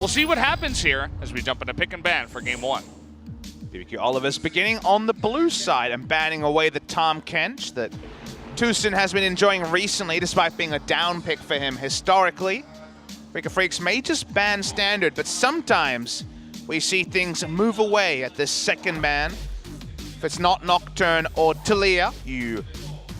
We'll see what happens here as we jump into pick and ban for game one. bbq Oliver's beginning on the blue side and banning away the Tahm Kench that Tucson has been enjoying recently, despite being a down pick for him historically. Afreeca Freecs may just ban standard, but sometimes we see things move away at this second ban. If it's not Nocturne or Taliyah, you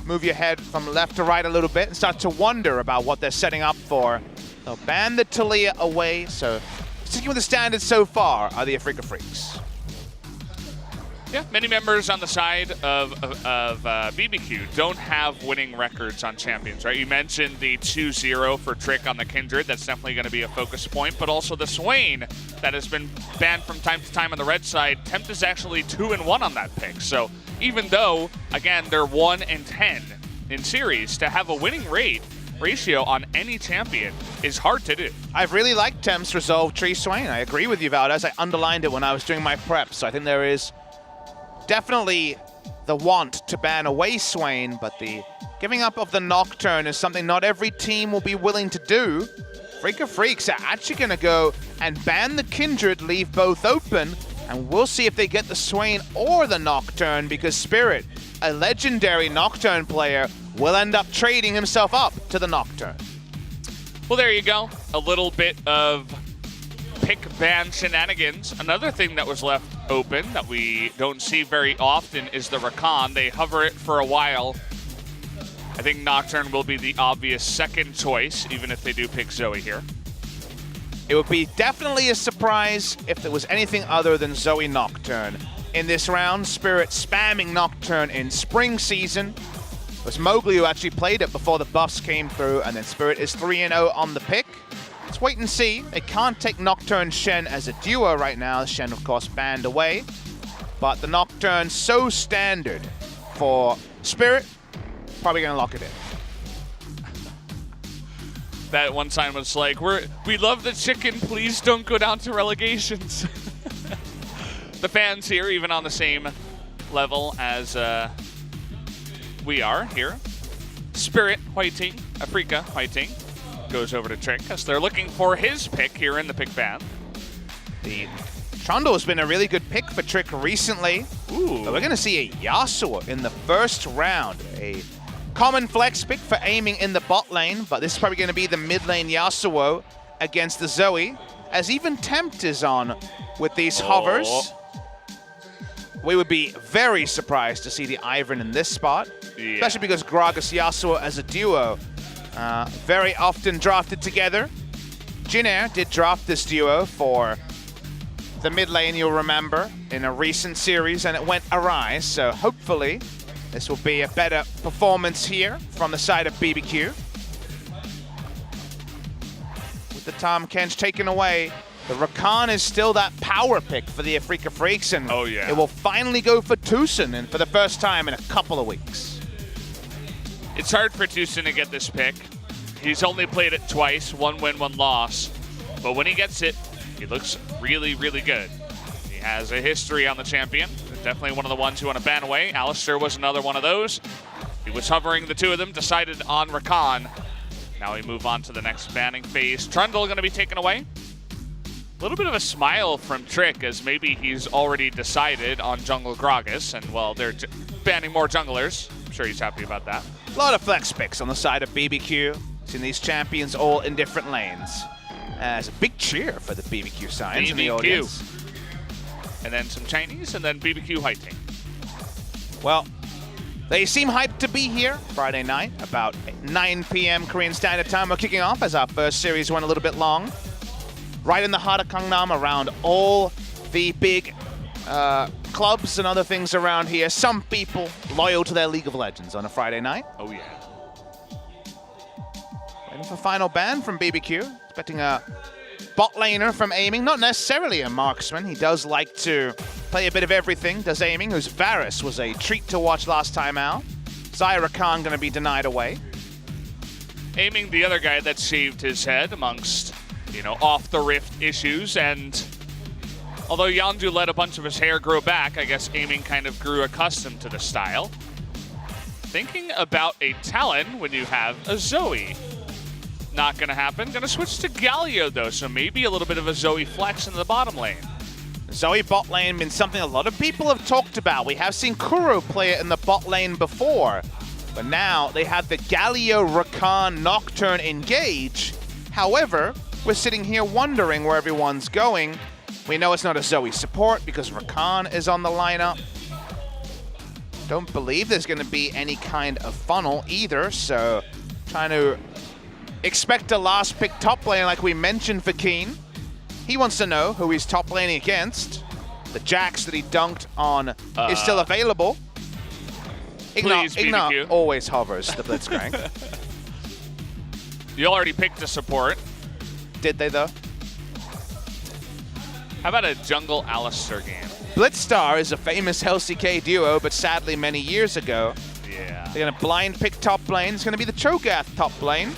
move your head from left to right a little bit and start to wonder about what they're setting up for. They'll ban the Taliyah away, so sticking with the standards so far are the Afreeca Freecs. Yeah, many members on the side of bbq don't have winning records on champions, right? You mentioned the 2-0 for Trick on the Kindred. That's definitely going to be a focus point, but also the Swain that has been banned from time to time on the red side. Tempt is actually 2-1 on that pick. So even though, again, they're 1-10 in series, to have a winning ratio on any champion is hard to do. I've really liked Tempt's Resolve Tree Swain. I agree with you, Valdez. I underlined it when I was doing my prep, so I think there is definitely the want to ban away Swain, but the giving up of the Nocturne is something not every team will be willing to do. Afreeca Freecs are actually going to go and ban the Kindred, leave both open, and we'll see if they get the Swain or the Nocturne, because Spirit, a legendary Nocturne player, will end up trading himself up to the Nocturne. Well, there you go. A little bit of pick ban shenanigans. Another thing that was left open that we don't see very often is the Rakan. They hover it for a while. I think Nocturne will be the obvious second choice, even if they do pick Zoe here. It would be definitely a surprise if there was anything other than Zoe Nocturne. In this round, Spirit spamming Nocturne in spring season. It was Mowgli who actually played it before the buffs came through, and then Spirit is 3-0 on the pick. Let's wait and see. They can't take Nocturne Shen as a duo right now. Shen, of course, banned away. But the Nocturne so standard for Spirit, probably going to lock it in. That one sign was like, we love the chicken, please don't go down to relegations. The fans here, even on the same level as we are here. Spirit Whiting, Afreeca Whiting, goes over to Trick as they're looking for his pick here in the pick ban. The Trundle has been a really good pick for Trick recently. Ooh. But we're going to see a Yasuo in the first round. A common flex pick for aiming in the bot lane, but this is probably going to be the mid lane Yasuo against the Zoe, as even Tempt is on with these hovers. We would be very surprised to see the Ivern in this spot, especially because Gragas Yasuo as a duo very often drafted together. Jinair did draft this duo for the mid lane, you'll remember, in a recent series, and it went awry, so hopefully this will be a better performance here from the side of bbq. With the Tahm Kench taken away, the Rakan is still that power pick for the Afreeca Freecs, and it will finally go for Tucson, and for the first time in a couple of weeks. It's hard for Tucson to get this pick. He's only played it twice, 1 win, 1 loss. But when he gets it, he looks really, really good. He has a history on the champion. Definitely one of the ones you want to ban away. Alistair was another one of those. He was hovering the two of them, decided on Rakan. Now we move on to the next banning phase. Trundle going to be taken away. A little bit of a smile from Trick, as maybe he's already decided on Jungle Gragas, and well, they're banning more junglers. I'm sure he's happy about that. A lot of flex picks on the side of bbq. Seeing these champions all in different lanes. As a big cheer for the bbq signs in the audience. And then some Chinese, and then bbq Whiting. Well, they seem hyped to be here Friday night, about 9 p.m. Korean Standard Time. We're kicking off as our first series went a little bit long. Right in the heart of Gangnam, around all the big clubs and other things around here. Some people loyal to their League of Legends on a Friday night. Oh yeah. Waiting for final ban from bbq. Expecting a bot laner from aiming, not necessarily a marksman. He does like to play a bit of everything, does aiming, whose Varus was a treat to watch last time out. Zyra Khan going to be denied away. Aiming, the other guy that shaved his head amongst, you know, off the rift issues, and although Yandu let a bunch of his hair grow back, I guess aiming kind of grew accustomed to the style. Thinking about a Talon when you have a Zoe. not going to happen. Going to switch to Galio, though, so maybe a little bit of a Zoe flex in the bottom lane. Zoe bot lane been something a lot of people have talked about. We have seen Kuro play it in the bot lane before, but now they have the Galio Rakan Nocturne engage. However, we're sitting here wondering where everyone's going. We know it's not a Zoe support because Rakan is on the lineup. Don't believe there's going to be any kind of funnel either, so trying to expect a last pick top lane like we mentioned for Keen. He wants to know who he's top laning against. The Jax that he dunked on is still available. Ignar always hovers the Blitzcrank. You already picked a support. Did they, though? How about a jungle Alistar game? Blitzstar is a famous LCK duo, but sadly many years ago. Yeah. They're going to blind pick top lane. It's going to be the Cho'Gath top lane.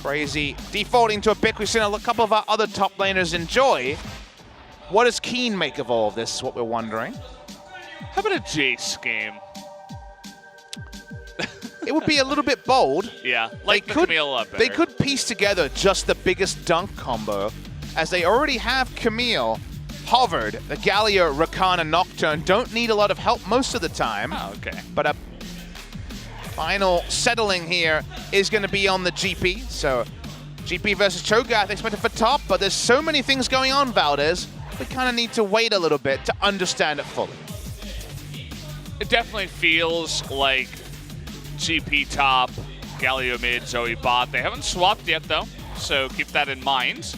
Crazy. Defaulting to a pick we've seen a couple of our other top laners enjoy. What does Keen make of all of this is what we're wondering. How about a Jace game? It would be a little bit bold. Yeah, like the Camille a lot better. They could piece together just the biggest dunk combo, as they already have Camille hovered. The Galio, Rakan, and Nocturne don't need a lot of help most of the time. Oh, okay. But a final settling here is going to be on the GP. So GP versus Cho'Gath expected for top, but there's so many things going on, Valdez. We kind of need to wait a little bit to understand it fully. It definitely feels like GP top, Galio mid, Zoe bot. They haven't swapped yet, though, so keep that in mind.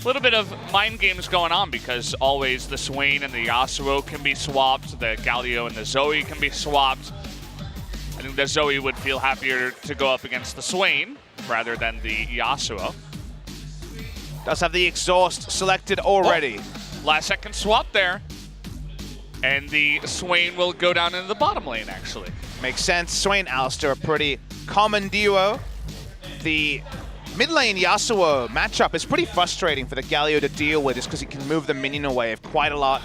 A little bit of mind games going on because always the Swain and the Yasuo can be swapped. The Galio and the Zoe can be swapped. I think the Zoe would feel happier to go up against the Swain rather than the Yasuo. Does have the exhaust selected already. Oh, last second swap there. And the Swain will go down into the bottom lane, actually. Makes sense. Swain Alistar, a pretty common duo. The mid lane Yasuo matchup is pretty frustrating for the Galio to deal with just because he can move the minion away quite a lot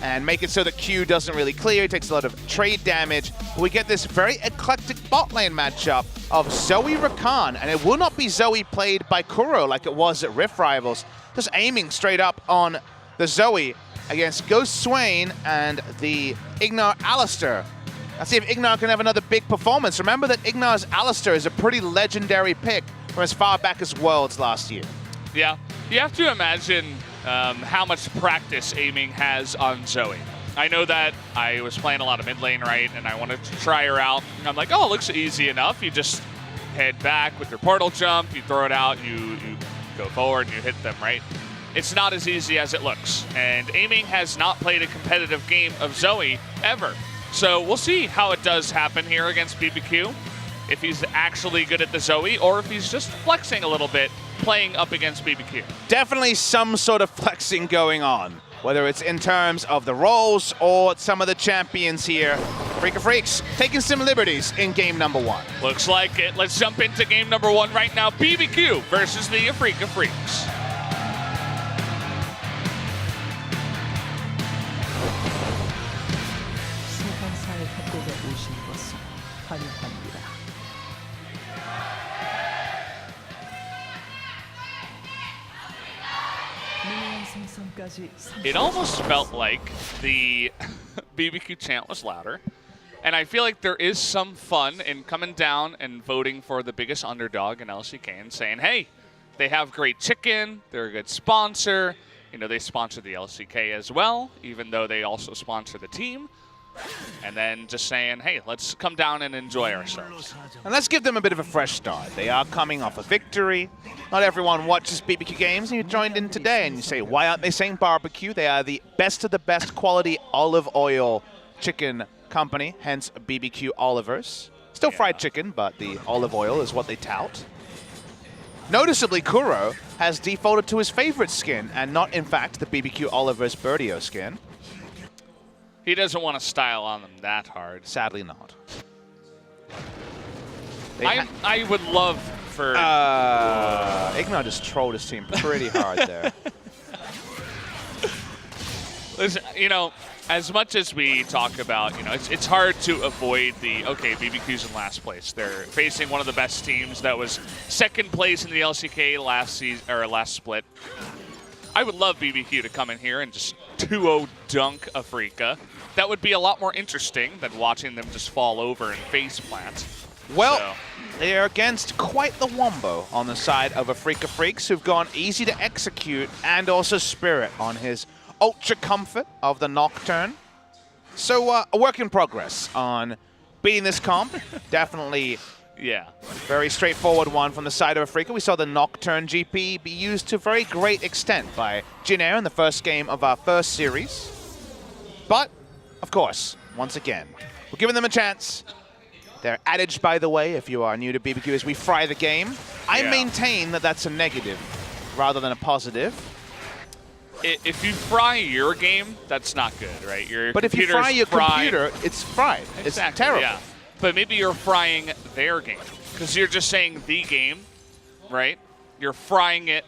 and make it so that Q doesn't really clear. It takes a lot of trade damage. But we get this very eclectic bot lane matchup of Zoe Rakan, and it will not be Zoe played by Kuro like it was at Rift Rivals, just aiming straight up on the Zoe against Ghost Swain and the Ignar Alistar. Let's see if Ignar can have another big performance. Remember that Ignar's Alistar is a pretty legendary pick from as far back as Worlds last year. Yeah, you have to imagine how much practice aiming has on Zoe. I know that I was playing a lot of mid lane, right, and I wanted to try her out. And I'm like, oh, it looks easy enough. You just head back with your portal jump, you throw it out, you go forward, and you hit them, right? It's not as easy as it looks. And aiming has not played a competitive game of Zoe ever. So we'll see how it does happen here against bbq. If he's actually good at the Zoe, or if he's just flexing a little bit, playing up against bbq. Definitely some sort of flexing going on, whether it's in terms of the roles or some of the champions here. Afreeca Freecs taking some liberties in game number 1. Looks like it. Let's jump into game number 1 right now. bbq versus the Afreeca Freecs. It almost felt like the bbq chant was louder, and I feel like there is some fun in coming down and voting for the biggest underdog in LCK and saying, hey, they have great chicken, they're a good sponsor, you know, they sponsor the LCK as well, even though they also sponsor the team. And then just saying, hey, let's come down and enjoy ourselves. And let's give them a bit of a fresh start. They are coming off a victory. Not everyone watches bbq games, and you joined in today and you say, why aren't they saying barbecue? They are the best of the best quality olive oil chicken company, hence bbq Olivers. Still fried chicken, but the olive oil is what they tout. Noticeably, Kuro has defaulted to his favorite skin, and not, in fact, the bbq Olivers Birdio skin. He doesn't want to style on them that hard. Sadly not. I would love for... Ignar just trolled his team pretty hard there. Listen, you know, as much as we talk about, you know, it's hard to avoid the, okay, BBQ's in last place. They're facing one of the best teams that was second place in the LCK last season, or last split. I would love BBQ to come in here and just 2-0 dunk Afreeca. That would be a lot more interesting than watching them just fall over and face plant. Well, they are against quite the wombo on the side of Afreeca Freecs, who've gone easy to execute and also Spirit on his ultra comfort of the Nocturne. So a work in progress on beating this comp. Definitely yeah, very straightforward one from the side of Afreeca. We saw the Nocturne GP be used to very great extent by Jinair in the first game of our first series. But, of course, once again, we're giving them a chance. Their adage, by the way, if you are new to BBQ, is we fry the game. I maintain that that's a negative rather than a positive. If you fry your game, that's not good, right? But if you fry your computer, it's fried. Exactly, it's terrible. Yeah. But maybe you're frying their game, because you're just saying the game, right? You're frying it,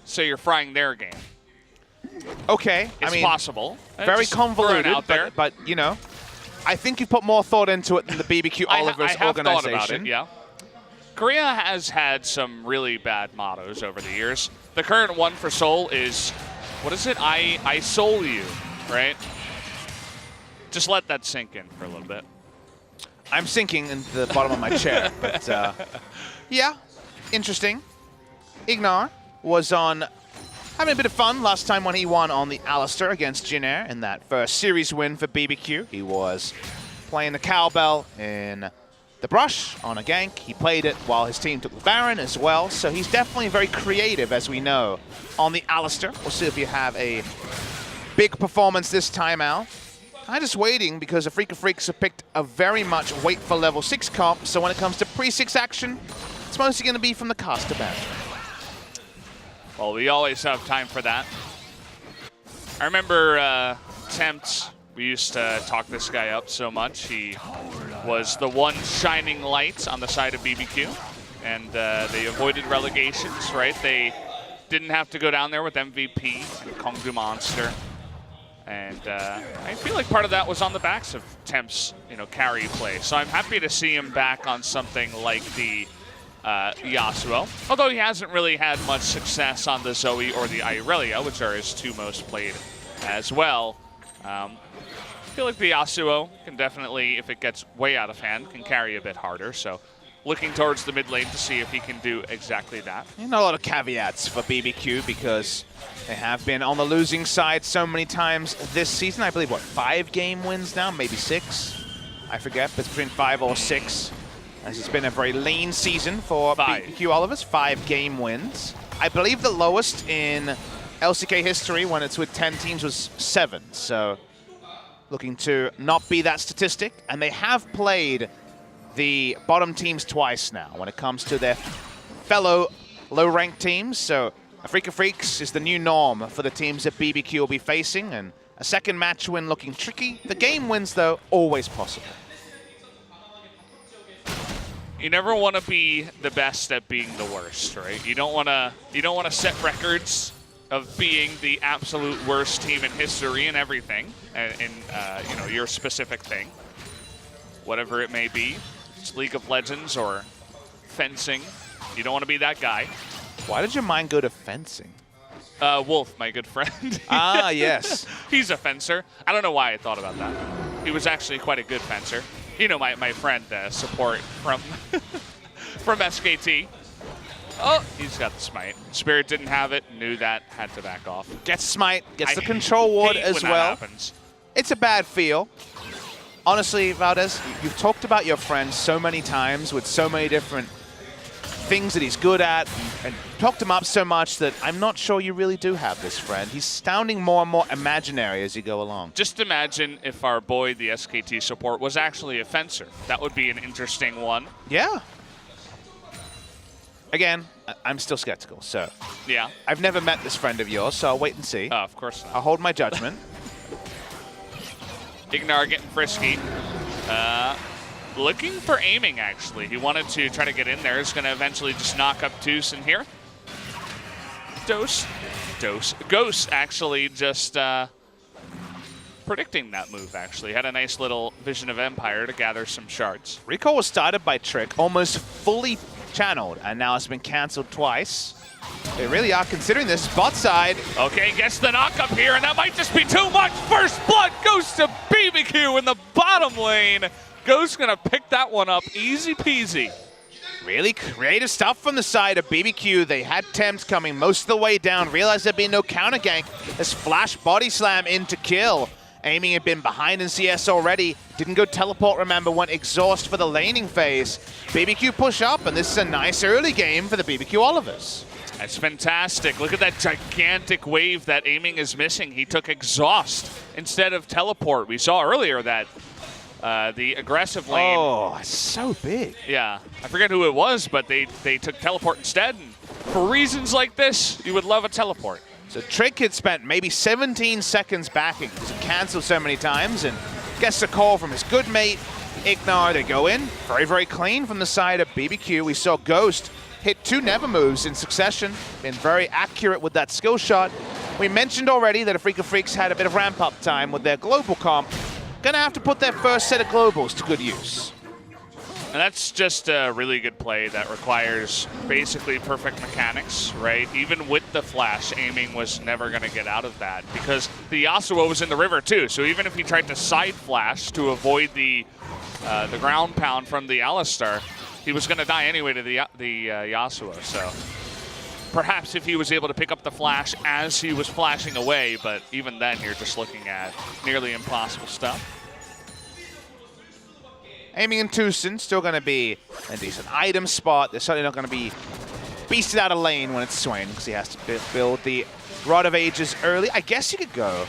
so you're frying their game. Okay, it's possible. Very convoluted, out there. But you know, I think you put more thought into it than the BBQ Oliver's I have organization. Thought about it, yeah. Korea has had some really bad mottos over the years. The current one for Seoul is, what is it? I soul you, right? Just let that sink in for a little bit. I'm sinking into the bottom of my chair, but yeah, interesting. Ignar was on having a bit of fun last time when he won on the Alistair against Jinair in that first series win for BBQ. He was playing the cowbell in the brush on a gank. He played it while his team took the Baron as well, so he's definitely very creative, as we know, on the Alistair. We'll see if you have a big performance this time out. I'm just waiting because Afreeca Freecs have picked a very much wait for level 6 comp, so when it comes to pre-6 action, it's mostly going to be from the caster bench. Well, we always have time for that. I remember Tempt, we used to talk this guy up so much. He was the one shining light on the side of BBQ, and they avoided relegations, right? They didn't have to go down there with MVP and Kongdu Monster. And I feel like part of that was on the backs of Temp's, you know, carry play. So I'm happy to see him back on something like the Yasuo. Although he hasn't really had much success on the Zoe or the Irelia, which are his two most played as well. I feel like the Yasuo can definitely, if it gets way out of hand, can carry a bit harder. So looking towards the mid lane to see if he can do exactly that. Not a lot of caveats for BBQ because they have been on the losing side so many times this season. I believe, what, 5 game wins now? Maybe 6? I forget, but it's between 5 or 6. As it's been a very lean season for BBQ Olivers. 5 game wins. I believe the lowest in LCK history when it's with 10 teams was 7. So looking to not be that statistic. And they have played the bottom teams twice now when it comes to their fellow low-ranked teams. So Afreeca Freecs is the new norm for the teams that BBQ will be facing, and a second match win looking tricky. The game wins, though, always possible. You never want to be the best at being the worst, right? You don't want to set records of being the absolute worst team in history and everything, in you know, your specific thing, whatever it may be. It's League of Legends or fencing. You don't want to be that guy. Why did your mind go to fencing? Wolf, my good friend. Ah, yes. He's a fencer. I don't know why I thought about that. He was actually quite a good fencer. You know, my friend, support from from SKT. Oh, he's got the smite. Spirit didn't have it, knew that, had to back off. Gets smite, gets the control ward as well. It's a bad feel. Honestly, Valdez, you've talked about your friend so many times with so many different things that he's good at, and talked him up so much that I'm not sure you really do have this friend. He's sounding more and more imaginary as you go along. Just imagine if our boy, the SKT support, was actually a fencer. That would be an interesting one. Yeah. Again, I'm still skeptical, so. Yeah. I've never met this friend of yours, so I'll wait and see. Of course not. I'll hold my judgment. Ignar getting frisky. Looking for aiming, actually. He wanted to try to get in there. He's going to eventually just knock up Deuce in here. Ghost, actually, just predicting that move, actually. Had a nice little Vision of Empire to gather some shards. Recall was started by Trick, almost fully channeled, and now it's been cancelled twice. They really are considering this bot side. Okay, gets the knock up here, and that might just be too much. First blood goes to bbq in the bottom lane. Ghost's gonna pick that one up, easy peasy. Really creative stuff from the side of bbq. They had Tempt coming most of the way down, realized there'd be no counter gank. This flash body slam in to kill. Aiming had been behind in CS already. Didn't go teleport, remember, went exhaust for the laning phase. bbq push up, and this is a nice early game for the bbq Olivers. That's fantastic. Look at that gigantic wave that Aiming is missing. He took exhaust instead of teleport. We saw earlier that the aggressive lane. Oh, it's so big. Yeah, I forget who it was, but they took teleport instead. And for reasons like this, you would love a teleport. So Trick had spent maybe 17 seconds backing because he canceled so many times and gets a call from his good mate, Ignar. They go in. Very, very clean from the side of bbq. We saw Ghost hit 2 never moves in succession. Been very accurate with that skill shot. We mentioned already that Afreeca Freecs had a bit of ramp-up time with their global comp. Gonna have to put their first set of globals to good use. And that's just a really good play that requires basically perfect mechanics, right? Even with the flash, Aiming was never going to get out of that because the Yasuo was in the river too. So even if he tried to side flash to avoid the ground pound from the Alistar, he was going to die anyway to the Yasuo. So perhaps if he was able to pick up the flash as he was flashing away, but even then you're just looking at nearly impossible stuff. Aiming in Tucson, still going to be a decent item spot. They're certainly not going to be beasted out of lane when it's Swain because he has to build the Rod of Ages early. I guess you could go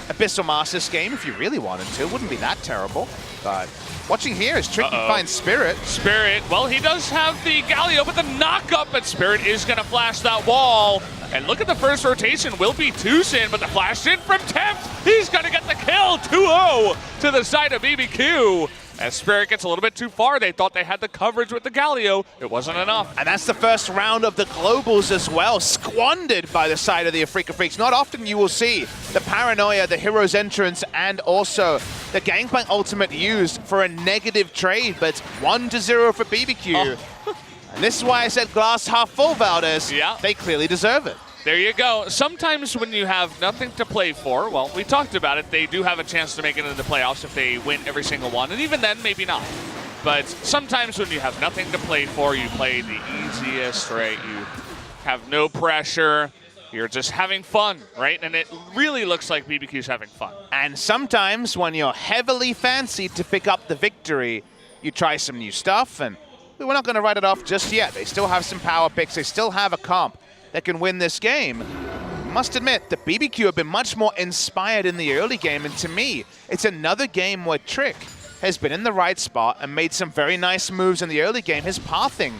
Abyssal Masters game if you really wanted to. Wouldn't be that terrible. But watching here is Tricky finds Spirit. Spirit, well, he does have the Galio, but the knock-up, but Spirit is going to flash that wall. And look at the first rotation, will be Tucson, but the flash in from Tempt. He's going to get the kill, 2-0 to the side of bbq. As Spirit gets a little bit too far, they thought they had the coverage with the Galio. It wasn't enough. And that's the first round of the globals as well, squandered by the side of the Afreeca Freecs. Not often you will see the paranoia, the hero's entrance, and also the Gangplank ultimate used for a negative trade, but it's 1-0 for bbq. Oh. And this is why I said glass half full, Valdez. Yeah. They clearly deserve it. There you go. Sometimes when you have nothing to play for, well, we talked about it, they do have a chance to make it into the playoffs if they win every single one, and even then, maybe not. But sometimes when you have nothing to play for, you play the easiest, right? You have no pressure. You're just having fun, right? And it really looks like bbq's having fun. And sometimes when you're heavily fancied to pick up the victory, you try some new stuff, and we're not going to write it off just yet. They still have some power picks. They still have a comp that can win this game. Must admit, the bbq have been much more inspired in the early game, and to me, it's another game where Trick has been in the right spot and made some very nice moves in the early game. His pathing,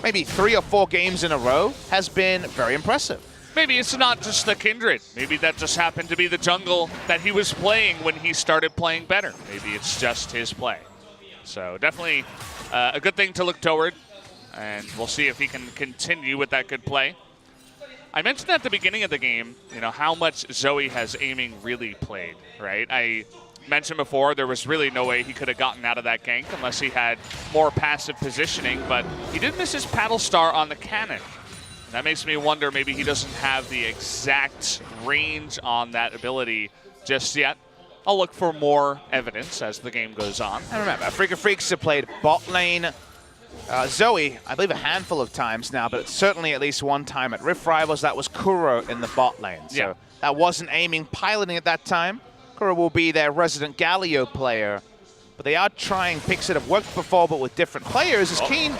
maybe 3 or 4 games in a row, has been very impressive. Maybe it's not just the Kindred. Maybe that just happened to be the jungle that he was playing when he started playing better. Maybe it's just his play. So definitely a good thing to look toward, and we'll see if he can continue with that good play. I mentioned at the beginning of the game, you know, how much Zoe has Aiming really played, right? I mentioned before there was really no way he could have gotten out of that gank unless he had more passive positioning, but he did miss his paddle star on the cannon. And that makes me wonder maybe he doesn't have the exact range on that ability just yet. I'll look for more evidence as the game goes on. And remember, Afreeca Freecs have played bot lane Zoe, I believe a handful of times now, but certainly at least one time at Rift Rivals, that was Kuro in the bot lane. So yeah. That wasn't Aiming piloting at that time. Kuro will be their resident Galio player, but they are trying picks that have worked before, but with different players. Is Keen?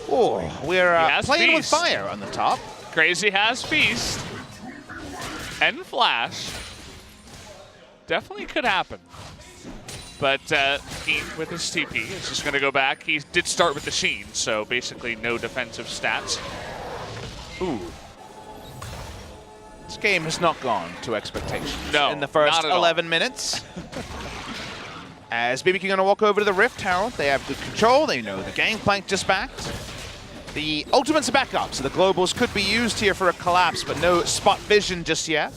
Oh, we're playing with fire on the top. Crazy has Feast and Flash. Definitely could happen. But Keen with his TP is just going to go back. He did start with the Sheen, so basically no defensive stats. Ooh. This game has not gone to expectations in the not first 11 minutes. As bbq going to walk over to the Rift Herald, they have good control. They know the Gangplank just backed. The ultimates are back up, so the globals could be used here for a collapse, but no spot vision just yet.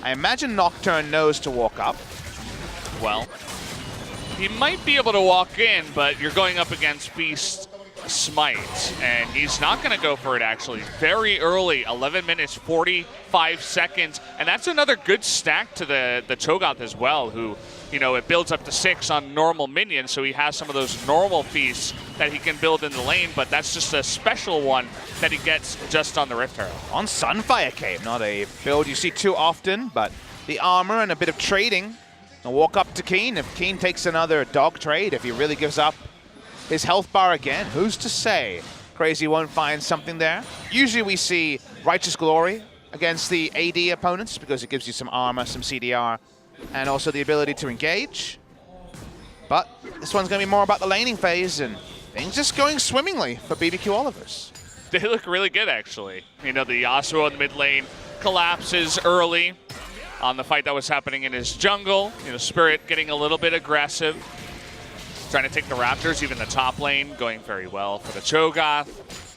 I imagine Nocturne knows to walk up. Well, he might be able to walk in, but you're going up against Feast Smite, and he's not going to go for it, actually. Very early, 11 minutes, 45 seconds, and that's another good stack to the Cho'Gath as well, who, you know, it builds up to 6 on normal minions, so he has some of those normal feasts that he can build in the lane, but that's just a special one that he gets just on the Rift Herald. On Sunfire Cave, not a build you see too often, but the armor and a bit of trading. And walk up to Keen. If Keen takes another dog trade, if he really gives up his health bar again, who's to say Crazy won't find something there? Usually we see Righteous Glory against the AD opponents because it gives you some armor, some CDR, and also the ability to engage. But this one's going to be more about the laning phase, and things just going swimmingly for bbq Olivers. They look really good, actually. You know, the Yasuo in the mid lane collapses early on the fight that was happening in his jungle. You know, Spirit getting a little bit aggressive, trying to take the Raptors, even the top lane, going very well for the Cho'Gath.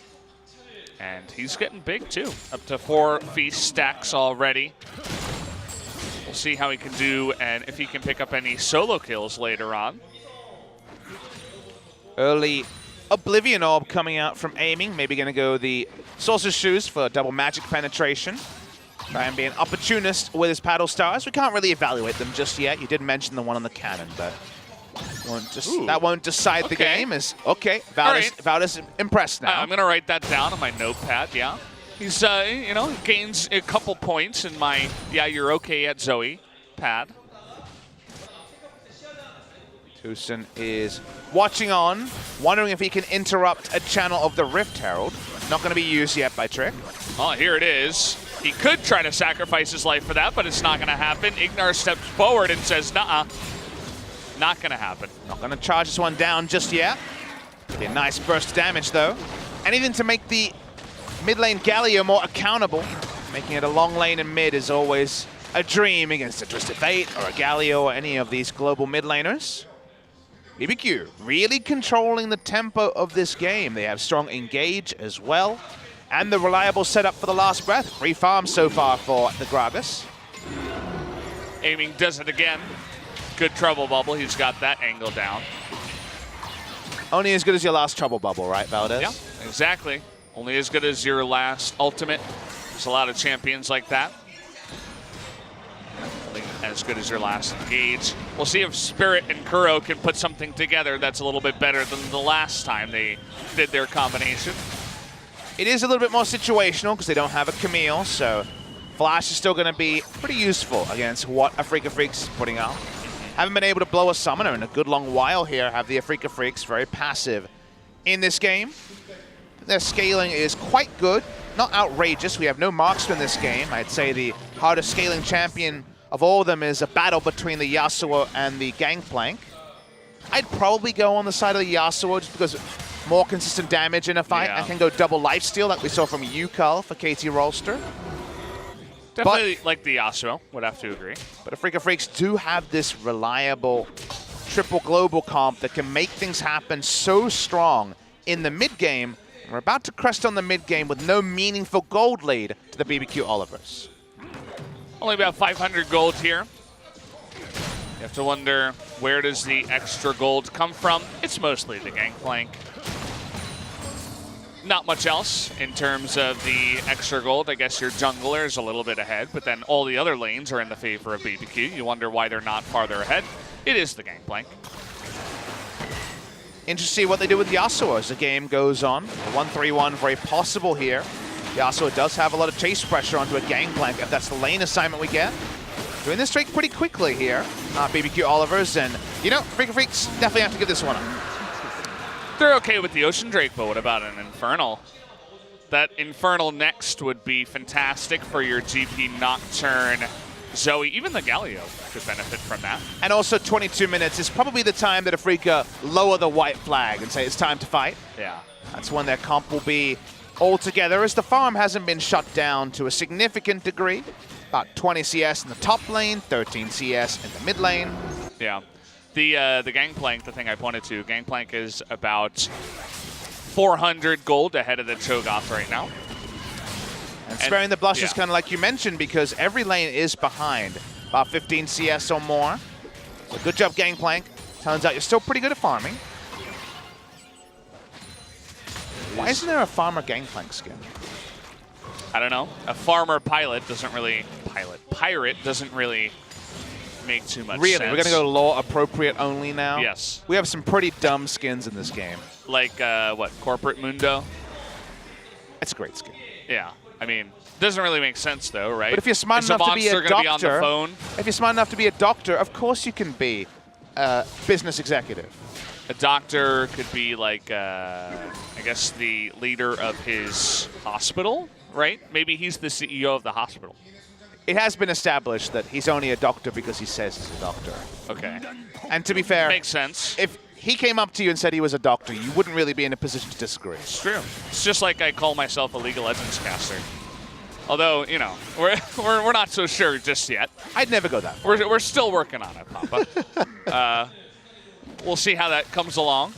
And he's getting big, too. Up to 4 feast stacks already. We'll see how he can do and if he can pick up any solo kills later on. Early Oblivion Orb coming out from aiming. Maybe going to go the Sorcerer's Shoes for double magic penetration. Try and be an opportunist with his paddle stars. We can't really evaluate them just yet. You did mention the one on the cannon, but that won't decide the game. Valda's impressed now. I'm going to write that down on my notepad, yeah. He's, you know, he gains a couple points in my, yeah, you're okay at Zoe pad. Tucson is watching on, wondering if he can interrupt a channel of the Rift Herald. Not going to be used yet by Trick. Oh, here it is. He could try to sacrifice his life for that, but it's not going to happen. Ignar steps forward and says, nuh-uh. Not going to happen. Not going to charge this one down just yet. Be a nice burst of damage, though. Anything to make the mid lane Galio more accountable. Making it a long lane in mid is always a dream against a Twisted Fate or a Galio or any of these global mid laners. bbq really controlling the tempo of this game. They have strong engage as well. And the reliable setup for the last breath. Free farm so far for the Gragas. Aiming does it again. Good trouble bubble. He's got that angle down. Only as good as your last trouble bubble, right, Valdez? Yeah, exactly. Only as good as your last ultimate. There's a lot of champions like that. Only as good as your last engage. We'll see if Spirit and Kuro can put something together that's a little bit better than the last time they did their combination. It is a little bit more situational because they don't have a Camille, so Flash is still going to be pretty useful against what Afreeca Freecs is putting out. Haven't been able to blow a summoner in a good long while here, have the Afreeca Freecs very passive in this game. Their scaling is quite good, not outrageous. We have no marksman in this game. I'd say the hardest scaling champion of all of them is a battle between the Yasuo and the Gangplank. I'd probably go on the side of the Yasuo just because more consistent damage in a fight. Yeah. I can go double lifesteal like we saw from Yukal for KT Rolster. Definitely like the Yasuo, would have to agree. But Afreeca Freecs do have this reliable triple global comp that can make things happen so strong in the mid game. We're about to crest on the mid game with no meaningful gold lead to the bbq Olivers. Only about 500 gold here. You have to wonder, where does the extra gold come from? It's mostly the Gangplank. Not much else in terms of the extra gold. I guess your jungler is a little bit ahead, but then all the other lanes are in the favor of bbq. You wonder why they're not farther ahead. It is the Gangplank. Interesting to see what they do with Yasuo as the game goes on. 1-3-1 very possible here. Yasuo does have a lot of chase pressure onto a Gangplank if that's the lane assignment we get. Doing this streak pretty quickly here, bbq Olivers, and you know, Afreeca Freecs definitely have to give this one up. They're okay with the Ocean Drake, but what about an Infernal? That Infernal next would be fantastic for your GP Nocturne, Zoe, even the Galio could benefit from that. And also 22 minutes is probably the time that Afreeca lower the white flag and say it's time to fight. Yeah. That's when their comp will be all together, as the farm hasn't been shut down to a significant degree. About 20 CS in the top lane, 13 CS in the mid lane. Yeah. The Gangplank, the thing I pointed to, Gangplank is about 400 gold ahead of the Cho'Gath right now. And sparing the blushes, yeah. kind of like you mentioned, because every lane is behind. About 15 CS or more. So good job, Gangplank. Turns out you're still pretty good at farming. Why isn't there a farmer Gangplank skin? I don't know. A farmer pilot doesn't really... Pirate doesn't really make too much sense. Really? We're going to go law appropriate only now? Yes. We have some pretty dumb skins in this game. Like, what, Corporate Mundo? It's a great skin. Yeah. I mean, doesn't really make sense, though, right? But if you're smart Is enough to be a monster gonna be on the doctor, phone? if you're smart enough to be a doctor, of course you can be a business executive. A doctor could be like, I guess, the leader of his hospital, right? Maybe he's the CEO of the hospital. It has been established that he's only a doctor because he says he's a doctor. Okay. And to be fair, Makes sense. if he came up to you and said he was a doctor, you wouldn't really be in a position to disagree. It's true. It's just like I call myself a League of Legends caster. Although, you know, we're not so sure just yet. I'd never go that far. We're still working on it, Papa. We'll see how that comes along.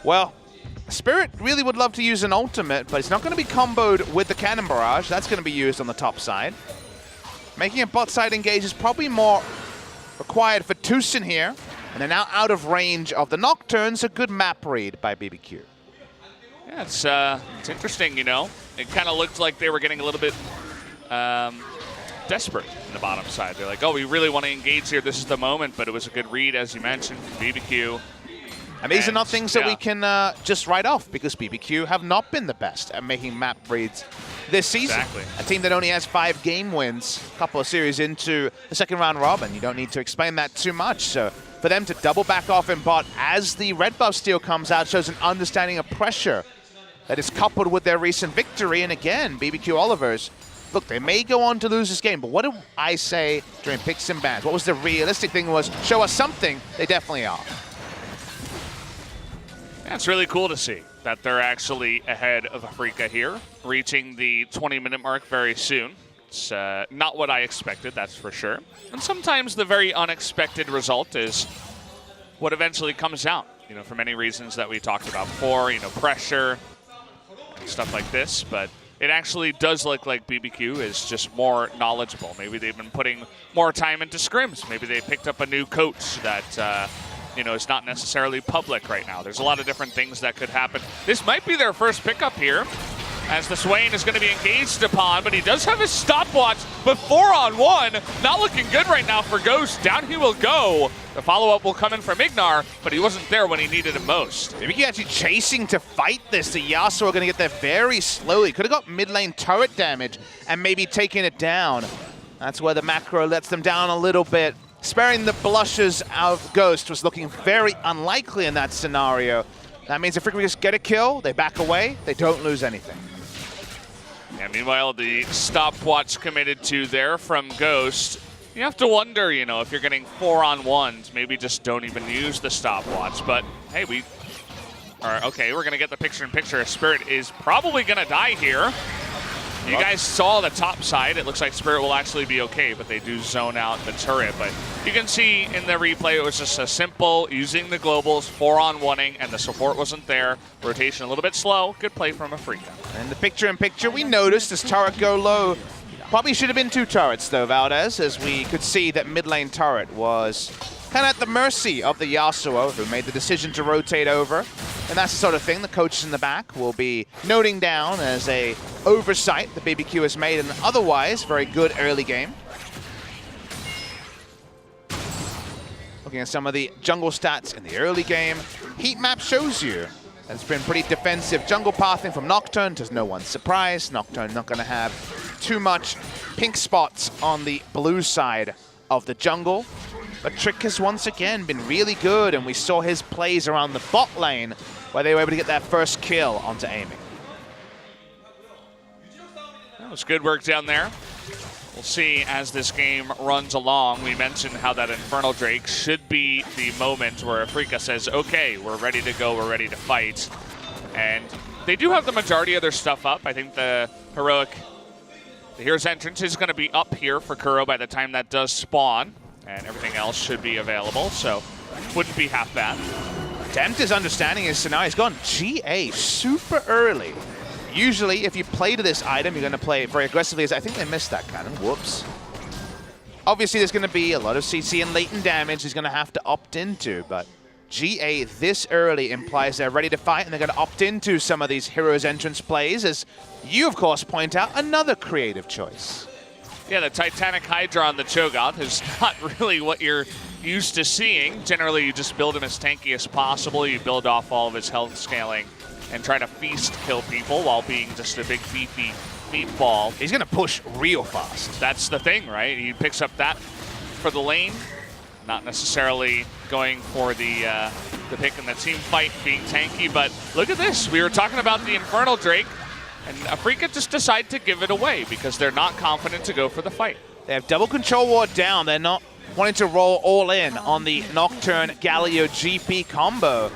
Well, Spirit really would love to use an ultimate, but it's not going to be comboed with the Cannon Barrage. That's going to be used on the top side. Making a bot side engage is probably more required for Tucson here. And they're now out of range of the Nocturnes. A good map read by bbq. Yeah, it's interesting, you know. It kind of looked like they were getting a little bit desperate in the bottom side. They're like, oh, we really want to engage here. This is the moment. But it was a good read, as you mentioned, from bbq. And these are not things that we can just write off, because bbq have not been the best at making map reads this season. Exactly. A team that only has 5 game wins, a couple of series into the second round robin. You don't need to explain that too much. So for them to double back off in bot as the red buff steal comes out shows an understanding of pressure that is coupled with their recent victory. And again, bbq Olivers, look, they may go on to lose this game, but what did I say during picks and bans? What was the realistic thing was, show us something. They definitely are. Yeah, it's really cool to see that they're actually ahead of Afreeca here, reaching the 20-minute mark very soon. It's not what I expected, that's for sure. And sometimes the very unexpected result is what eventually comes out, you know, for many reasons that we talked about before, you know, pressure and stuff like this. But it actually does look like bbq is just more knowledgeable. Maybe they've been putting more time into scrims. Maybe they picked up a new coach that you know, it's not necessarily public right now. There's a lot of different things that could happen. This might be their first pickup here, as the Swain is going to be engaged upon, but he does have his stopwatch, but 4-on-1. Not looking good right now for Ghost. Down he will go. The follow-up will come in from Ignar, but he wasn't there when he needed it most. bbq actually chasing to fight this. The Yasuo are going to get there very slowly. Could have got mid lane turret damage and maybe taken it down. That's where the macro lets them down a little bit. Sparing the blushes of Ghost was looking very unlikely in that scenario. That means if Afreeca just get a kill, they back away, they don't lose anything. Yeah, meanwhile, the stopwatch committed to there from Ghost. You have to wonder, you know, if you're getting 4-on-1s, maybe just don't even use the stopwatch. But hey, okay, we're gonna get the picture-in-picture. Spirit is probably gonna die here. You guys saw the top side. It looks like Spirit will actually be okay, but they do zone out the turret. But you can see in the replay, it was just a simple using the globals, 4-on-1ing, and the support wasn't there. Rotation a little bit slow. Good play from Afreeca. And the picture-in-picture, we noticed this turret go low. Probably should have been 2 turrets, though, Valdez, as we could see that mid lane turret was kind of at the mercy of the Yasuo, who made the decision to rotate over. And that's the sort of thing the coaches in the back will be noting down as a oversight that bbq has made in an otherwise very good early game. Looking at some of the jungle stats in the early game, heat map shows you that it's been pretty defensive jungle pathing from Nocturne, to no one's surprise. Nocturne not going to have too much pink spots on the blue side of the jungle. But Trick has once again been really good, and we saw his plays around the bot lane where they were able to get their first kill onto aiming. That was good work down there. We'll see as this game runs along. We mentioned how that Infernal Drake should be the moment where Afreeca says, okay, we're ready to go, we're ready to fight. And they do have the majority of their stuff up. I think the Hero's Entrance is going to be up here for Kuro by the time that does spawn. And everything else should be available, so wouldn't be half bad. Tempt is understanding his scenario. He's gone GA super early. Usually, if you play to this item, you're going to play it very aggressively. I think they missed that cannon. Whoops. Obviously, there's going to be a lot of CC and latent damage he's going to have to opt into, but GA this early implies they're ready to fight, and they're going to opt into some of these Heroes entrance plays, as you, of course, point out another creative choice. Yeah, the Titanic Hydra on the Cho'Gath is not really what you're used to seeing. Generally, you just build him as tanky as possible. You build off all of his health scaling and try to feast kill people while being just a big beefy meatball. He's going to push real fast. That's the thing, right? He picks up that for the lane, not necessarily going for the pick in the team fight, being tanky. But look at this. We were talking about the Infernal Drake, and Afreeca just decided to give it away because they're not confident to go for the fight. They have double control ward down. They're not wanting to roll all in on the Nocturne Galio GP combo.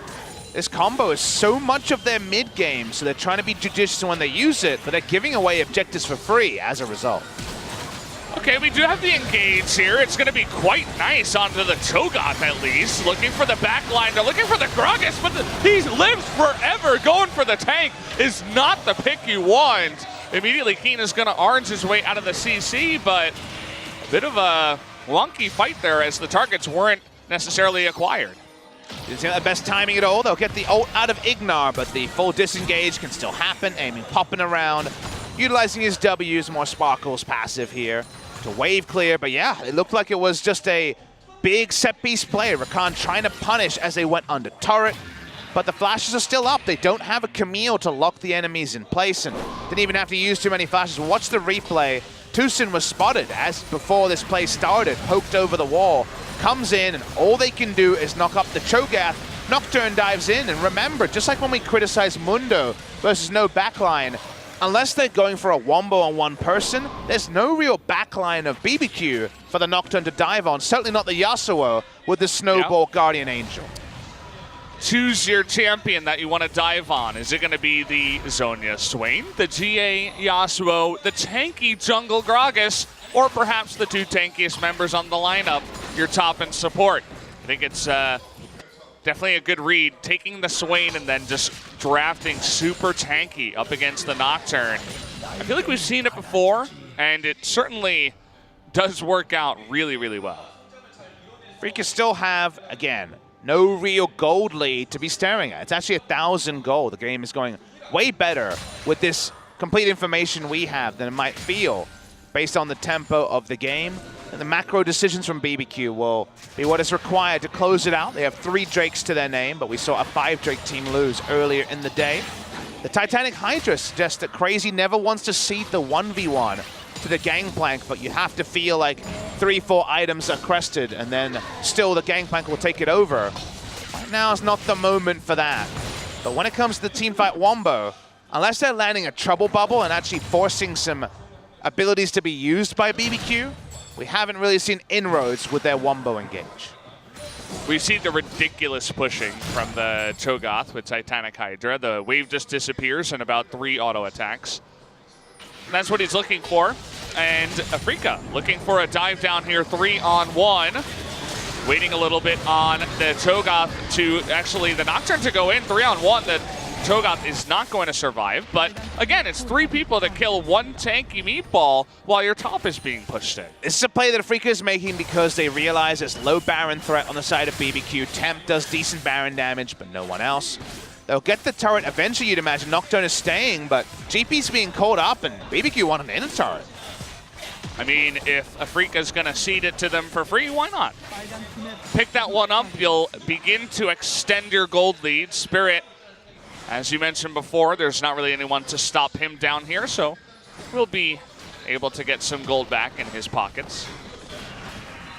This combo is so much of their mid game, so they're trying to be judicious when they use it, but they're giving away objectives for free as a result. Okay, we do have the engage here. It's going to be quite nice onto the Cho'Gath at least. Looking for the backline. They're looking for the Gragas, but he lives forever. Going for the tank is not the pick you want. Immediately, Keen is going to orange his way out of the CC, but a bit of a wonky fight there as the targets weren't necessarily acquired. Didn't seem like the best timing at all. They'll get the ult out of Ignar, but the full disengage can still happen. Aiming, popping around, utilizing his W's, more Sparkles passive here to wave clear. But yeah, it looked like it was just a big set-piece play. Rakan trying to punish as they went under turret, but the flashes are still up. They don't have a Camille to lock the enemies in place, and didn't even have to use too many flashes. Watch the replay. Tucson was spotted as before this play started, poked over the wall, comes in, and all they can do is knock up the Cho'Gath. Nocturne dives in, and remember, just like when we criticize Mundo versus no backline, unless they're going for a wombo on one person, there's no real backline of bbq for the Nocturne to dive on. Certainly not the Yasuo with the Snowball Guardian Angel. Choose your champion that you want to dive on. Is it going to be the Zhonya Swain, the GA Yasuo, the tanky jungle Gragas, or perhaps the two tankiest members on the lineup, your top and support? I think it's definitely a good read, taking the Swain and then just drafting super tanky up against the Nocturne. I feel like we've seen it before, and it certainly does work out really, really well. Freecs still have, again, no real gold lead to be staring at. It's actually 1,000 gold. The game is going way better with this complete information we have than it might feel based on the tempo of the game. And the macro decisions from bbq will be what is required to close it out. They have 3 Drakes to their name, but we saw a 5 Drake team lose earlier in the day. The Titanic Hydra suggests that Crazy never wants to cede the 1v1 to the Gangplank, but you have to feel like 3-4 items are crested, and then still the Gangplank will take it over. Right now is not the moment for that. But when it comes to the teamfight wombo, unless they're landing a trouble bubble and actually forcing some abilities to be used by bbq, we haven't really seen inroads with their wombo engage. We see the ridiculous pushing from the Cho'Gath with Titanic Hydra. The wave just disappears in about 3 auto attacks. And that's what he's looking for. And Afreeca looking for a dive down here, 3-on-1. Waiting a little bit on the Cho'Gath to actually the Nocturne to go in, 3-on-1. The Cho'Gath is not going to survive, but again, it's 3 people to kill 1 tanky meatball while your top is being pushed in. This is a play that Afreeca is making because they realize there's low Baron threat on the side of bbq. Temp does decent Baron damage, but no one else. They'll get the turret eventually, you'd imagine. Nocturne is staying, but GP's being called up, and bbq want an inner turret. I mean, if Afreeca's going to cede it to them for free, why not? Pick that one up. You'll begin to extend your gold lead. Spirit, as you mentioned before, there's not really anyone to stop him down here, so we'll be able to get some gold back in his pockets.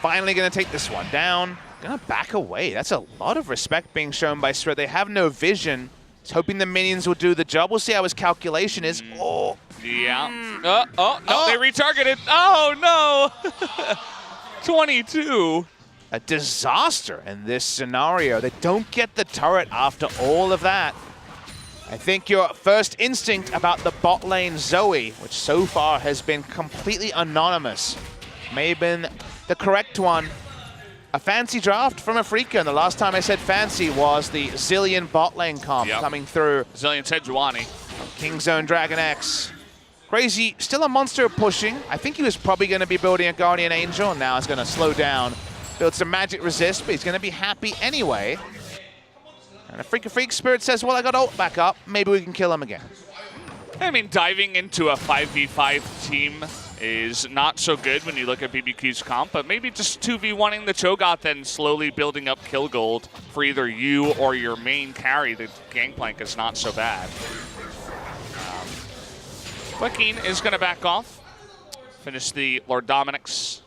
Finally going to take this one down. Going to back away. That's a lot of respect being shown by Spirit. They have no vision. He's hoping the minions will do the job. We'll see how his calculation is. Oh. Yeah. No, they retargeted. Oh, no. 22. A disaster in this scenario. They don't get the turret after all of that. I think your first instinct about the bot lane Zoe, which so far has been completely anonymous, may have been the correct one. A fancy draft from Afreeca, and the last time I said fancy was the Zillion bot lane comp coming through. Zillion Sejuani. Kingzone Dragon X. Crazy, still a monster pushing. I think he was probably going to be building a Guardian Angel, and now he's going to slow down, build some magic resist, but he's going to be happy anyway. And Afreeca Freecs Spirit says, well, I got ult back up. Maybe we can kill him again. I mean, diving into a 5v5 team is not so good when you look at bbq's comp, but maybe just 2v1ing the Cho'Gath and slowly building up kill gold for either you or your main carry. The Gangplank is not so bad. Joaquin is going to back off, finish the Lord Dominic's,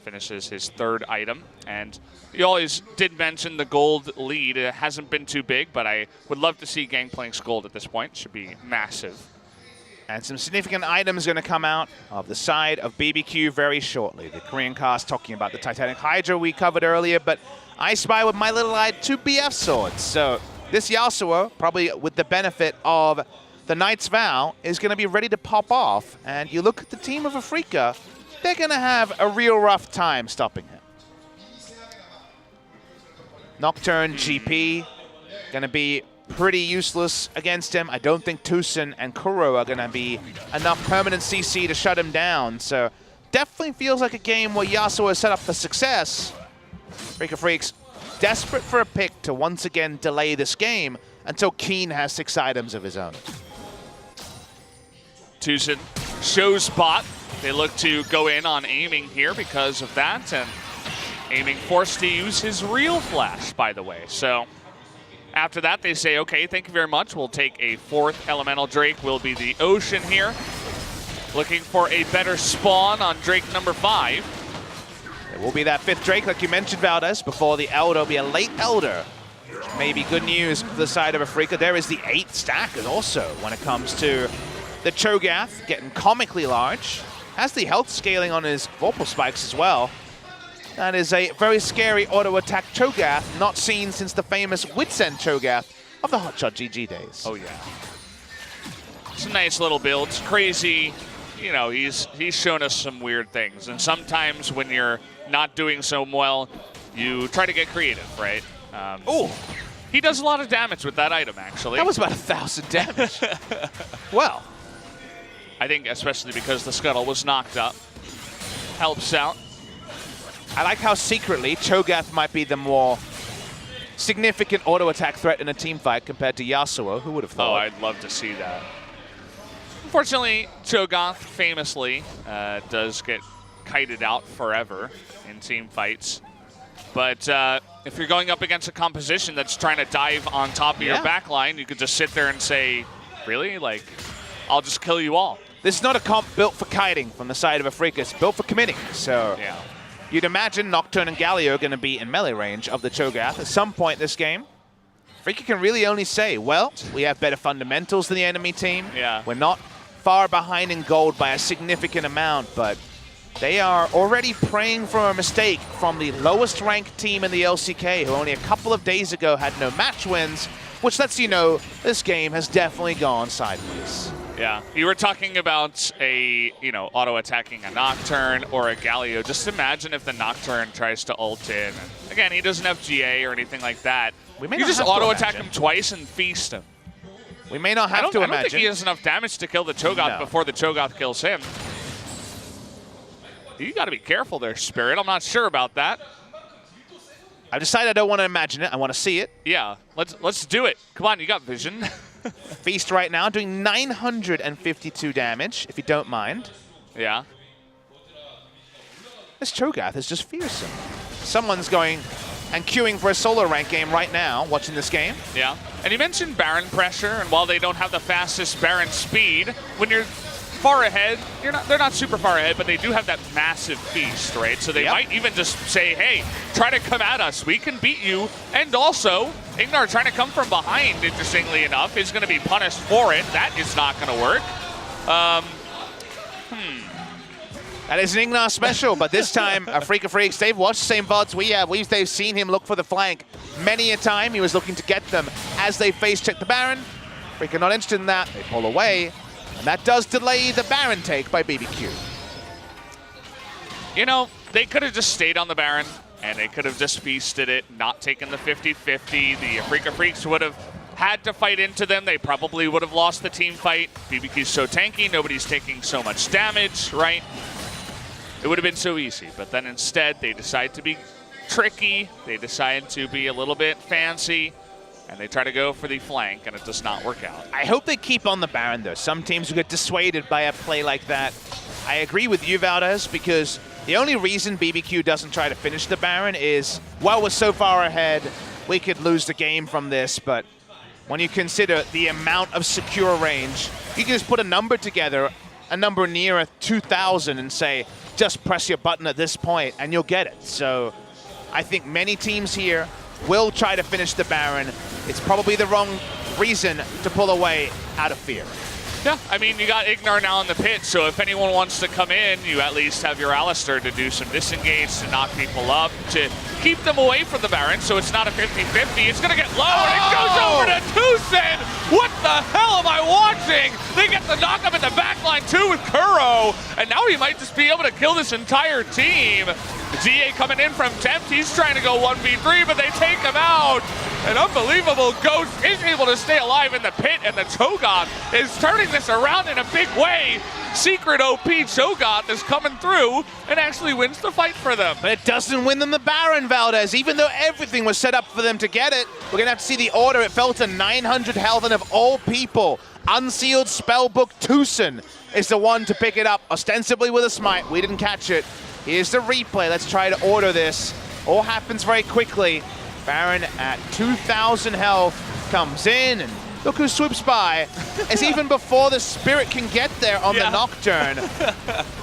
finishes his third item, and you always did mention the gold lead. It hasn't been too big, but I would love to see Gangplank's gold at this point. Should be massive. And some significant items going to come out of the side of bbq very shortly. The Korean cast talking about the Titanic Hydra we covered earlier, but I spy with my little eye 2 BF swords. So this Yasuo, probably with the benefit of the Knight's Vow, is going to be ready to pop off. And you look at the team of Afreeca, they're going to have a real rough time stopping him. Nocturne GP, going to be pretty useless against him. I don't think Tucson and Kuro are going to be enough permanent CC to shut him down. So definitely feels like a game where Yasuo is set up for success. Afreeca Freecs desperate for a pick to once again delay this game until Keen has 6 items of his own. Tucson shows bot. They look to go in on aiming here because of that, and aiming forced to use his real flash, by the way. So after that, they say, okay, thank you very much. We'll take a 4th elemental Drake. Will be the Ocean here. Looking for a better spawn on Drake number 5. It will be that 5th Drake, like you mentioned, Valdez. Before the Elder, will be a late Elder. Which may be good news for the side of Afreeca. There is the 8th stack also when it comes to the Cho'Gath, getting comically large. Has the health scaling on his Vorpal Spikes as well. That is a very scary auto-attack Cho'Gath, not seen since the famous Witsend Cho'Gath of the Hotshot GG days. Oh, yeah. It's a nice little build. It's crazy. You know, he's shown us some weird things. And sometimes when you're not doing so well, you try to get creative, right? Oh, he does a lot of damage with that item, actually. That was about 1,000 damage. Well, I think especially because the Scuttle was knocked up. Helps out. I like how secretly Cho'Gath might be the more significant auto-attack threat in a team fight compared to Yasuo. Who would have thought? Oh, I'd love to see that. Unfortunately, Cho'Gath famously does get kited out forever in team fights. But if you're going up against a composition that's trying to dive on top of your backline, you could just sit there and say, really? Like, I'll just kill you all. This is not a comp built for kiting from the side of Afreeca. It's built for committing. So yeah. You'd imagine Nocturne and Galio are going to be in melee range of the Cho'Gath at some point this game. Afreeca can really only say, well, we have better fundamentals than the enemy team. Yeah. We're not far behind in gold by a significant amount, but they are already praying for a mistake from the lowest ranked team in the LCK, who only a couple of days ago had no match wins, which lets you know this game has definitely gone sideways. Yeah, you were talking about auto-attacking a Nocturne or a Galio. Just imagine if the Nocturne tries to ult in. Again, he doesn't have GA or anything like that. You just auto-attack him twice and feast him. We may not have to imagine. I don't think he has enough damage to kill the Cho'Gath before the Cho'Gath kills him. You got to be careful there, Spirit. I'm not sure about that. I've decided I don't want to imagine it. I want to see it. Yeah, let's do it. Come on, you got vision. Feast right now, doing 952 damage, if you don't mind. Yeah. This Cho'Gath is just fearsome. Someone's going and queuing for a solo rank game right now, watching this game. Yeah, and you mentioned Baron pressure, and while they don't have the fastest Baron speed, when you're far ahead, they're not super far ahead, but they do have that massive feast, right? So they might even just say, hey, try to come at us. We can beat you. And also, Ignar trying to come from behind, interestingly enough, is going to be punished for it. That is not going to work. That is an Ignar special, but this time, Afreeca Freecs, they've watched the same VODs we have. They've seen him look for the flank many a time. He was looking to get them as they face-check the Baron. Afreeca not interested in that. They pull away. And that does delay the Baron take by bbq. You know, they could have just stayed on the Baron, and they could have just feasted it, not taken the 50-50. The Afreeca Freecs would have had to fight into them, they probably would have lost the team fight. bbq's so tanky, nobody's taking so much damage, right? It would have been so easy, but then instead they decide to be tricky, they decide to be a little bit fancy, and they try to go for the flank, and it does not work out. I hope they keep on the Baron, though. Some teams will get dissuaded by a play like that. I agree with you, Valdez, because the only reason bbq doesn't try to finish the Baron is, well, we're so far ahead, we could lose the game from this, but when you consider the amount of secure range, you can just put a number together, a number near 2,000, and say, just press your button at this point, and you'll get it. So I think many teams here will try to finish the Baron. It's probably the wrong reason to pull away out of fear. Yeah, I mean, you got Ignar now in the pit, so if anyone wants to come in, you at least have your Alistair to do some disengage, to knock people up, to keep them away from the Baron, so it's not a 50-50. It's going to get low, and it goes over to Tucson! What the hell am I watching? They get the knock-up in the backline, too, with Kuro, and now he might just be able to kill this entire team. ZA coming in from Tempt, he's trying to go 1v3, but they take him out. An unbelievable Ghost is able to stay alive in the pit, and the Cho'Gath is turning this around in a big way. Secret OP Cho'Gath is coming through and actually wins the fight for them. But it doesn't win them the Baron, Valdez. Even though everything was set up for them to get it, we're going to have to see the order. It fell to 900 health, and of all people, Unsealed Spellbook Tucson is the one to pick it up, ostensibly with a smite. We didn't catch it. Here's the replay. Let's try to order this. All happens very quickly. Baron at 2,000 health comes in, and look who swoops by. It's even before the Spirit can get there on the Nocturne.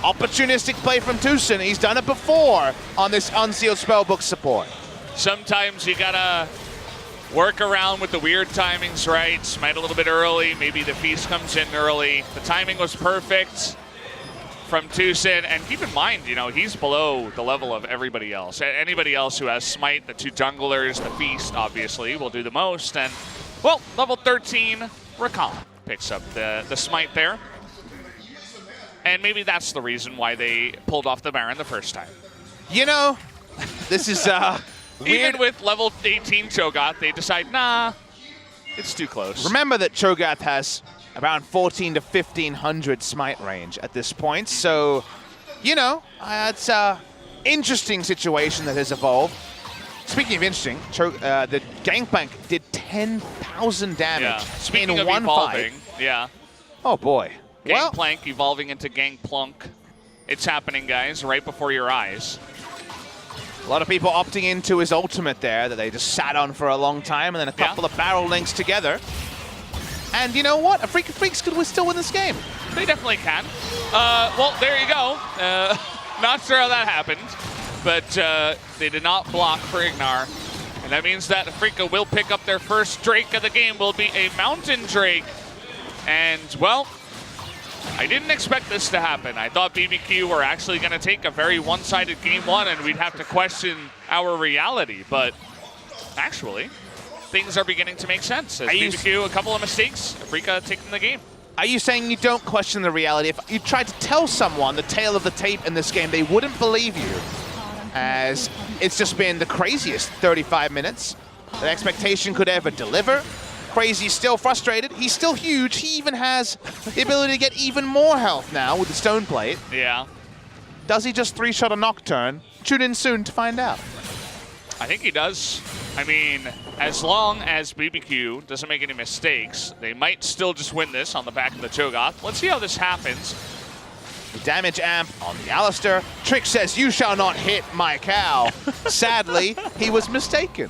Opportunistic play from Tucson. He's done it before on this Unsealed Spellbook support. Sometimes you gotta work around with the weird timings, right? Smite a little bit early, maybe the Feast comes in early. The timing was perfect from Tucson, and keep in mind, you know, he's below the level of everybody else. Anybody else who has Smite, the two junglers, the Feast, obviously, will do the most, and, well, level 13, Rakan picks up the Smite there. And maybe that's the reason why they pulled off the Baron the first time. You know, this is weird. Even with level 18 Cho'Gath, they decide, nah, it's too close. Remember that Cho'Gath has around 1,400 to 1,500 smite range at this point. So, you know, it's an interesting situation that has evolved. Speaking of interesting, the Gangplank did 10,000 damage in one fight. Yeah. Oh, boy. Gangplank evolving into Gangplunk. It's happening, guys, right before your eyes. A lot of people opting into his ultimate there that they just sat on for a long time, and then a couple of barrel links together. And you know what? Afreeca Freecs could still win this game. They definitely can. Well, there you go. Not sure how that happened, but they did not block for Ignar. And that means that Afreeca will pick up their first Drake of the game, will be a Mountain Drake. And, well, I didn't expect this to happen. I thought bbq were actually going to take a very one-sided game one, and we'd have to question our reality. But actually, things are beginning to make sense. As bbq, a couple of mistakes, Afreeca taking the game. Are you saying you don't question the reality? If you tried to tell someone the tale of the tape in this game, they wouldn't believe you, as it's just been the craziest 35 minutes that Expectation could ever deliver. Crazy's still frustrated. He's still huge. He even has the ability to get even more health now with the Stone Plate. Yeah. Does he just three-shot a Nocturne? Tune in soon to find out. I think he does. I mean, as long as bbq doesn't make any mistakes, they might still just win this on the back of the Cho'Gath. Let's see how this happens. The damage amp on the Alistair. Trick says, "You shall not hit my cow." Sadly, he was mistaken.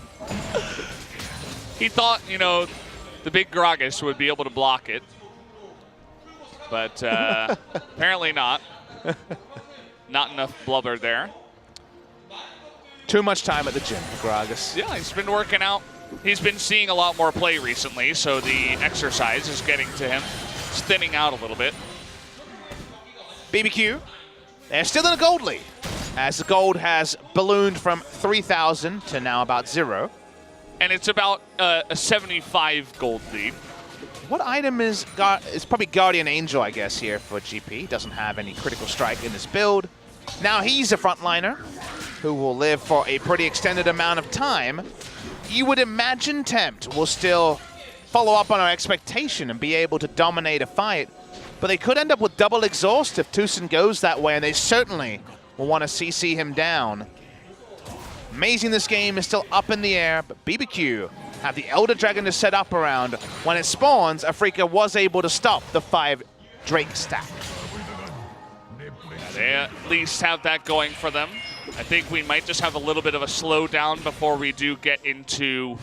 He thought, you know, the big Gragas would be able to block it. But apparently not. Not enough blubber there. Too much time at the gym for Gragas. Yeah, he's been working out. He's been seeing a lot more play recently, so the exercise is getting to him. It's thinning out a little bit. bbq, they're still in a gold lead, as the gold has ballooned from 3,000 to now about 0. And it's about a 75 gold lead. What item is probably Guardian Angel, I guess, here for GP. Doesn't have any critical strike in this build. Now he's a frontliner who will live for a pretty extended amount of time. You would imagine Tempt will still follow up on our expectation and be able to dominate a fight. But they could end up with double exhaust if Tucson goes that way, and they certainly will want to CC him down. Amazing this game is still up in the air, but bbq have the Elder Dragon to set up around. When it spawns, Afreeca was able to stop the 5 Drake stack. They at least have that going for them. I think we might just have a little bit of a slowdown before we do get into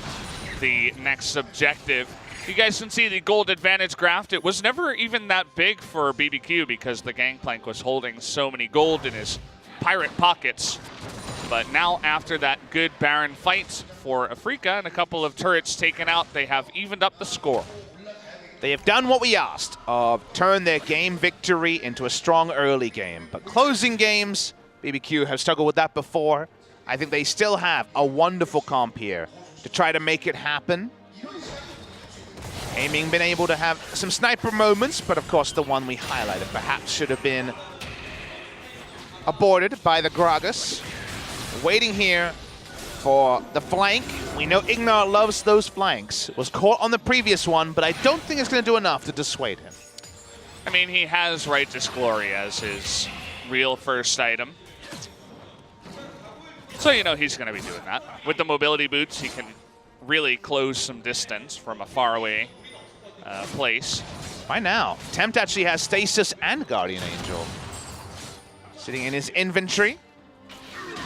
the next objective. You guys can see the gold advantage graph. It was never even that big for bbq because the Gangplank was holding so many gold in his pirate pockets. But now after that good Baron fight for Afreeca and a couple of turrets taken out, they have evened up the score. They have done what we asked of turn their game victory into a strong early game. But closing games, bbq have struggled with that before. I think they still have a wonderful comp here to try to make it happen. Aiming been able to have some sniper moments, but of course the one we highlighted perhaps should have been aborted by the Gragas. Waiting here for the flank. We know Ignar loves those flanks. Was caught on the previous one, but I don't think it's going to do enough to dissuade him. I mean, he has Righteous Glory as his real first item. So you know he's going to be doing that. With the mobility boots, he can really close some distance from a faraway place. By now, Tempt actually has Stasis and Guardian Angel sitting in his inventory.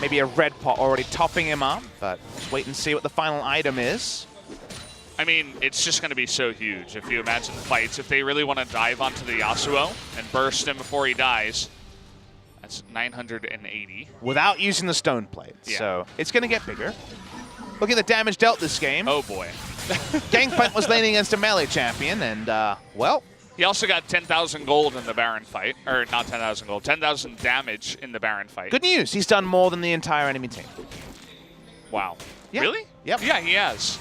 Maybe a red pot already topping him up, but let's wait and see what the final item is. I mean, it's just going to be so huge. If you imagine the fights, if they really want to dive onto the Yasuo and burst him before he dies, that's 980. Without using the stone plate, yeah. So it's going to get bigger. Look at the damage dealt this game. Oh boy. Gangplank was laning against a melee champion, and well, he also got 10,000 gold in the Baron fight. Or not 10,000 gold, 10,000 damage in the Baron fight. Good news, he's done more than the entire enemy team. Wow. Yeah. Really? Yep. Yeah, he has.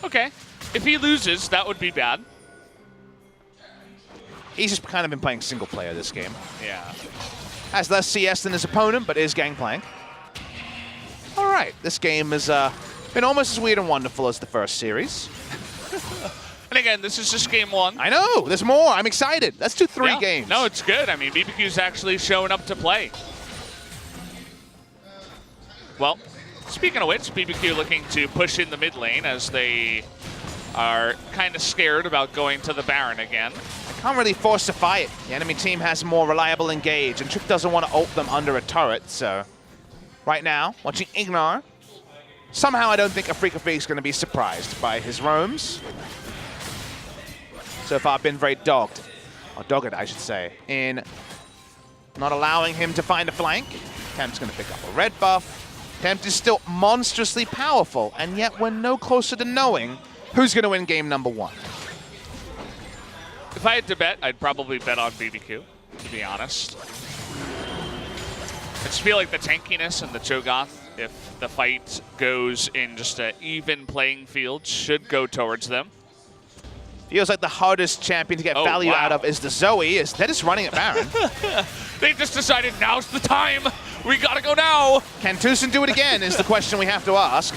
Okay. If he loses, that would be bad. He's just kind of been playing single player this game. Yeah. Has less CS than his opponent, but is Gangplank. All right, this game has been almost as weird and wonderful as the first series. And again, this is just game 1. I know, there's more. I'm excited. Let's do 3 yeah. games. No, it's good. I mean, bbq's actually showing up to play. Well, speaking of which, bbq looking to push in the mid lane as they are kind of scared about going to the Baron again. I can't really force a fight. The enemy team has more reliable engage, and Trick doesn't want to ult them under a turret, so... Right now, watching Ignar. Somehow I don't think Afreeca Freecs is going to be surprised by his roams. So far been very dogged, or dogged I should say, in not allowing him to find a flank. Tempt's going to pick up a red buff. Tempt is still monstrously powerful, and yet we're no closer to knowing who's going to win game number 1. If I had to bet, I'd probably bet on bbq, to be honest. I just feel like the tankiness and the Cho'Gath, if the fight goes in just an even playing field, should go towards them. Feels like the hardest champion to get value out of is the Zoe. They're just running at Baron. They just decided now's the time. We gotta go now. Can Tucson do it again is the question we have to ask.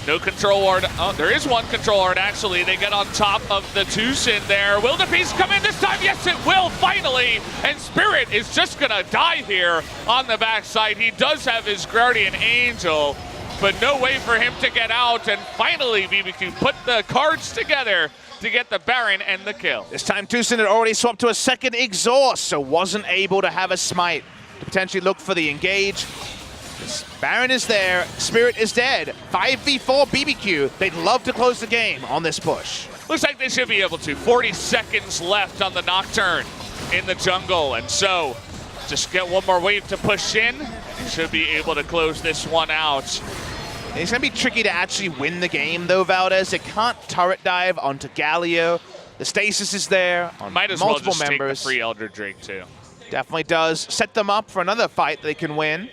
No control ward. Oh, there is one control ward, actually. They get on top of the Tucson there. Will the piece come in this time? Yes, it will, finally. And Spirit is just going to die here on the backside. He does have his Guardian Angel, but no way for him to get out. And finally, bbq put the cards together to get the Baron and the kill. This time, Tucson had already swapped to a second exhaust, so wasn't able to have a smite to potentially look for the engage. Baron is there, Spirit is dead. 5v4 bbq. They'd love to close the game on this push. Looks like they should be able to. 40 seconds left on the Nocturne in the jungle, and so just get one more wave to push in. They should be able to close this one out. It's going to be tricky to actually win the game, though, Valdez. It can't turret dive onto Galio. The stasis is there on Might as multiple well just members. take the free Elder Drake, too. Definitely does set them up for another fight they can win.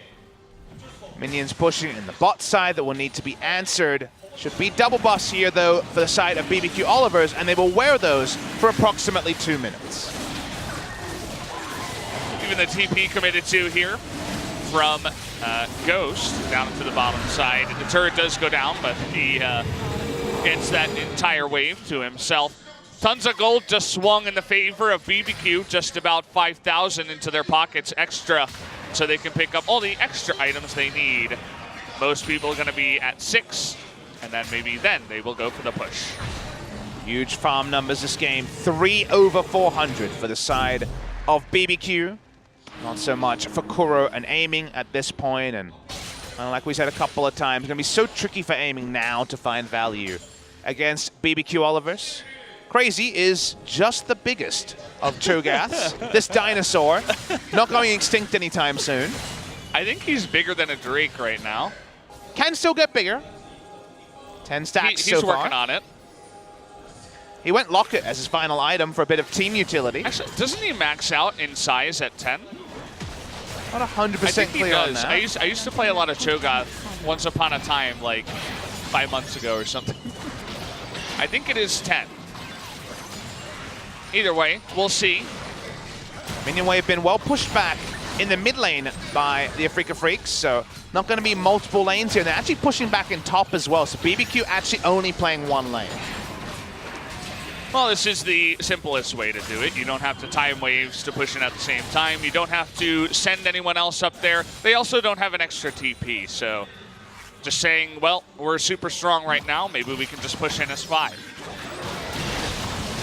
Minions pushing in the bot side that will need to be answered. Should be double buffs here, though, for the side of bbq Olivers, and they will wear those for approximately 2 minutes. Even the TP committed to here from Ghost down to the bottom side. The turret does go down, but the gets that entire wave to himself. Tons of gold just swung in the favor of bbq, just about 5,000 into their pockets extra, so they can pick up all the extra items they need. Most people are going to be at 6, and then maybe then they will go for the push. Huge farm numbers this game. 3 over 400 for the side of bbq. Not so much for Kuro and aiming at this point, and like we said a couple of times, it's going to be so tricky for aiming now to find value against bbq Olivers. Crazy is just the biggest of Cho'Gaths. This dinosaur, not going extinct anytime soon. I think he's bigger than a Drake right now. Can still get bigger. 10 stacks so far. He's working on it. He went Locket as his final item for a bit of team utility. Actually, doesn't he max out in size at 10? Not 100% I think he clear does. on that. I used to play a lot of Cho'Gath once upon a time, like 5 months ago or something. I think it is 10. Either way, we'll see. Minion wave been well pushed back in the mid lane by the Afreeca Freecs, so not going to be multiple lanes here. They're actually pushing back in top as well, so bbq actually only playing one lane. Well, this is the simplest way to do it. You don't have to time waves to push in at the same time. You don't have to send anyone else up there. They also don't have an extra TP, so just saying, well, we're super strong right now. Maybe we can just push in as 5.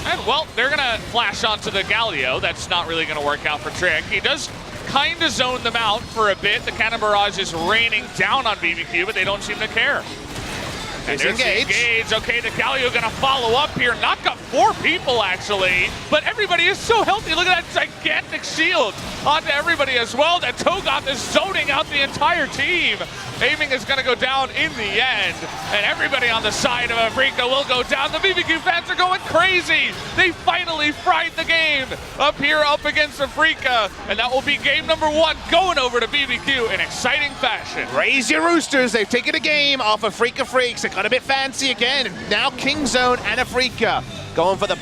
And, well, they're going to flash onto the Galio. That's not really going to work out for Trick. He does kind of zone them out for a bit. The Cannon Barrage is raining down on bbq, but they don't seem to care. And there's engage. Okay, the Galio going to follow up here. Knock up 4 people, actually. But everybody is so healthy. Look at that gigantic shield onto everybody as well. That Cho'Gath is zoning out the entire team. Aiming is going to go down in the end. And everybody on the side of Afreeca will go down. The bbq fans are going crazy. They finally fried the game up here up against Afreeca. And that will be game number 1 going over to bbq in exciting fashion. Raise your roosters. They've taken a game off Afreeca Freecs. It got a bit fancy again. Now King Zone and Afreeca going for the